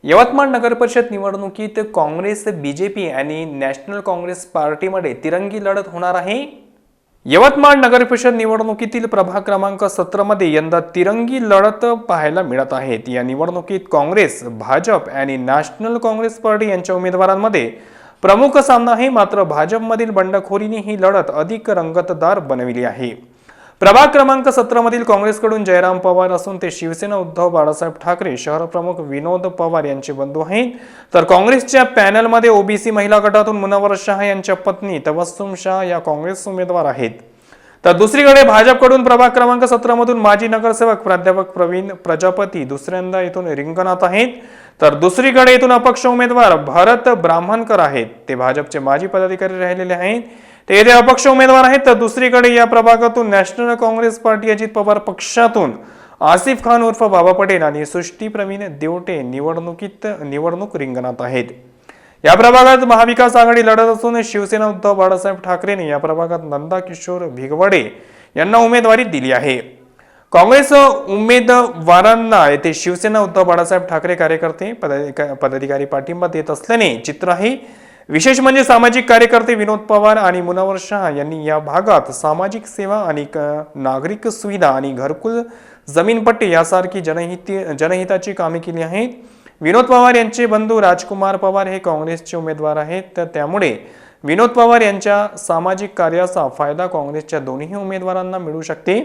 यवतमाळ नगरपरिषद निवडणुकीत काँग्रेस, बीजेपी आणि नॅशनल काँग्रेस पार्टीमध्ये तिरंगी लढत होणार आहे। यवतमाळ नगरपरिषद निवडणुकीतील प्रभाग क्रमांक 17 मध्ये यंदा तिरंगी लढत पाहायला मिळत आहे। या निवडणुकीत काँग्रेस, भाजप आणि नॅशनल काँग्रेस पार्टी यांच्या उमेदवारांमध्ये प्रमुख सामना आहे। मात्र भाजपमधील बंडखोरीने ही लढत अधिक रंगतदार बनविली आहे। प्रभाग क्रमांक 17 मधील काँग्रेसकडून जयराम पवार असून ते शिवसेना उद्धव बाळासाहेब ठाकरे शहर प्रमुख विनोद पवार यांचे बंधू आहेत। तर काँग्रेसच्या पॅनलमध्ये ओबीसी महिला गटातून मुनव्वर शाह यांच्या पत्नी तबस्सुम शाह या काँग्रेस उमेदवार आहेत। तर दुसरीकडे भाजपकडून प्रभाग क्रमांक 17 मधून माजी नगरसेवक प्राध्यापक प्रवीण प्रजापती दुसऱ्यांदा इथून रिंगणात आहेत। तर दुसरीकडे इथून अपक्ष उमेदवार भरत ब्राह्मणकर आहेत, ते भाजपचे माजी पदाधिकारी राहिलेले आहेत, ते येथे अपक्ष उमेदवार आहेत। तर दुसरीकडे या प्रभागातून नॅशनल काँग्रेस पार्टी अजित पवार पक्षातून आसिफ खान उर्फ बाबा पटेल आणि सृष्टी प्रवीण देवटे निवडणूक रिंगणात आहेत। या प्रभागात महाविकास आघाडी लढत असून शिवसेना उद्धव बाळासाहेब ठाकरेंनी या प्रभागात नंदा किशोर भिगवडे यांना उमेदवारी दिली आहे। काँग्रेस उमेदवारांना येथे शिवसेना उद्धव बाळासाहेब ठाकरे कार्यकर्ते पदाधिकारी पाठिंबा देत असल्याने चित्र आहे। विशेष म्हणजे सामाजिक कार्यकर्ते विनोद पवार आणि मुनव्वर शाह यांनी या भागात सामाजिक सेवा आणि नागरिक सुविधा आणि घरकुल जमीनपट्टी यासारखी जनहिताची कामे केली आहेत। विनोद पवार यांचे बंधू राजकुमार पवार हे काँग्रेसचे उमेदवार आहेत, तर त्यामुळे विनोद पवार यांच्या सामाजिक कार्याचा फायदा काँग्रेसच्या दोन्ही उमेदवारांना मिळू शकते।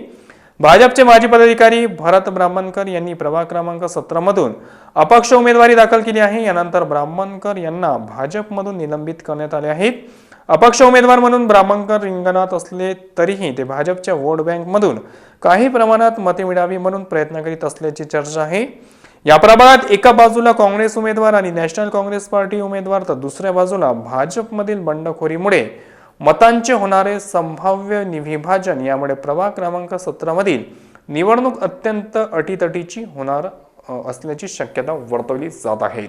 भाजपचे माजी पदाधिकारी भरत ब्राह्मणकर यांनी प्रभाग क्रमांक 17 मधून अपक्ष उमेदवारी दाखल केली आहे। यानंतर ब्राह्मणकर यांना भाजपमधून निलंबित करण्यात आले आहे। अपक्ष उमेदवार म्हणून ब्राह्मणकर रिंगणात असले तरीही ते भाजपच्या वोट बँकमधून काही प्रमाणात मते मिळावी म्हणून प्रयत्न करीत असल्याची चर्चा आहे। या प्रभागात एका बाजूला काँग्रेस उमेदवार आणि नॅशनल काँग्रेस पार्टी उमेदवार, तर दुसऱ्या बाजूला भाजपमधील बंडखोरीमुळे मतांचे होणारे संभाव्य विभाजन, यामुळे प्रभाग क्रमांक 17 मधील निवडणूक अत्यंत अटीतटीची होणार असल्याची शक्यता वर्तवली जात आहे।